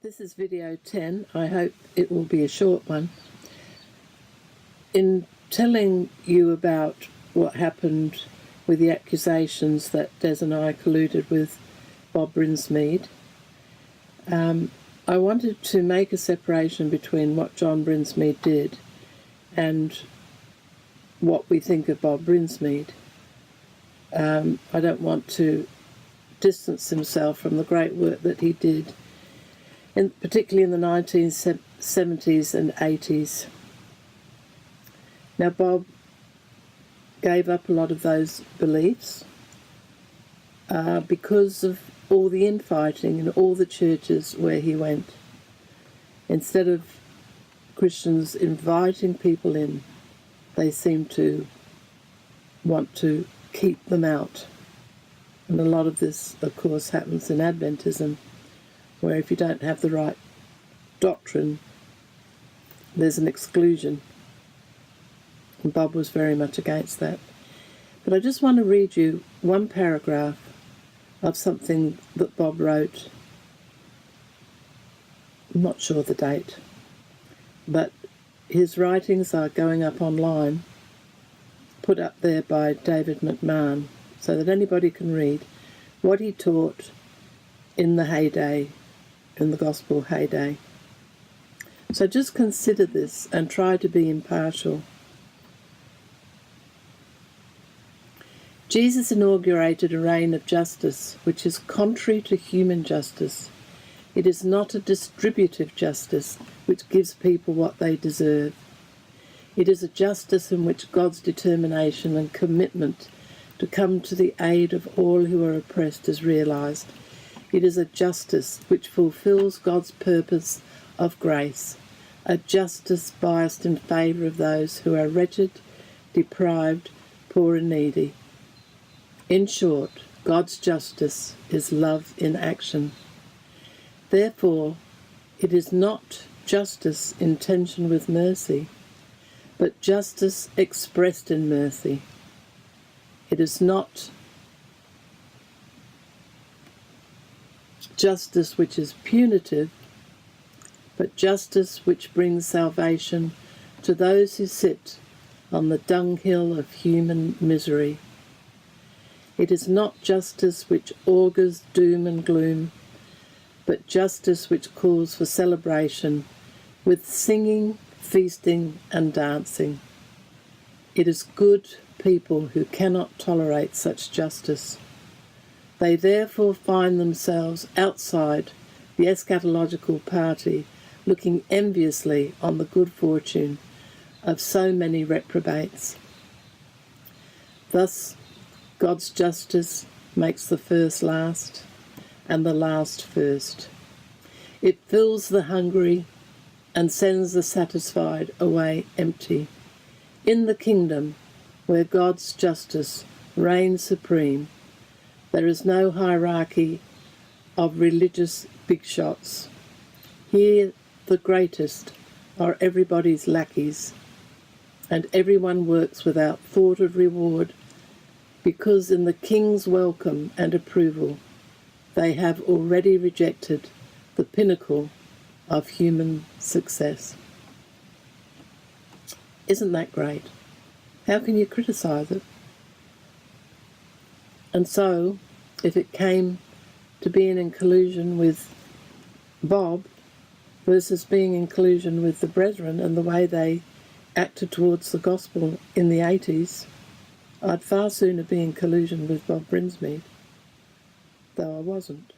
This is video 10. I hope it will be a short one. In telling you about what happened with the accusations that Des and I colluded with Bob Brinsmead, I wanted to make a separation between what John Brinsmead did and what we think of Bob Brinsmead. I don't want to distance himself from the great work that he did, particularly in the 1970s and 80s. Now, Bob gave up a lot of those beliefs because of all the infighting in all the churches where he went. Instead of Christians inviting people in, they seem to want to keep them out. And a lot of this, of course, happens in Adventism, where if you don't have the right doctrine, there's an exclusion. And Bob was very much against that. But I just want to read you one paragraph of something that Bob wrote. I'm not sure the date, but his writings are going up online, put up there by David McMahon, so that anybody can read what he taught in the heyday, in the gospel heyday. So just consider this and try to be impartial. Jesus inaugurated a reign of justice which is contrary to human justice. It is not a distributive justice which gives people what they deserve. It is a justice in which God's determination and commitment to come to the aid of all who are oppressed is realised. It is a justice which fulfills God's purpose of grace, a justice biased in favour of those who are wretched, deprived, poor and needy. In short, God's justice is love in action. Therefore, it is not justice in tension with mercy, but justice expressed in mercy. It is not justice which is punitive, but justice which brings salvation to those who sit on the dunghill of human misery. It is not justice which augurs doom and gloom, but justice which calls for celebration with singing, feasting and dancing. It is good people who cannot tolerate such justice. They therefore find themselves outside the eschatological party, looking enviously on the good fortune of so many reprobates. Thus, God's justice makes the first last and the last first. It fills the hungry and sends the satisfied away empty. In the kingdom where God's justice reigns supreme, there is no hierarchy of religious big shots. Here the greatest are everybody's lackeys, and everyone works without thought of reward, because in the king's welcome and approval they have already rejected the pinnacle of human success. Isn't that great? How can you criticise it? And so, if it came to being in collusion with Bob versus being in collusion with the brethren and the way they acted towards the gospel in the 80s, I'd far sooner be in collusion with Bob Brinsmead, though I wasn't.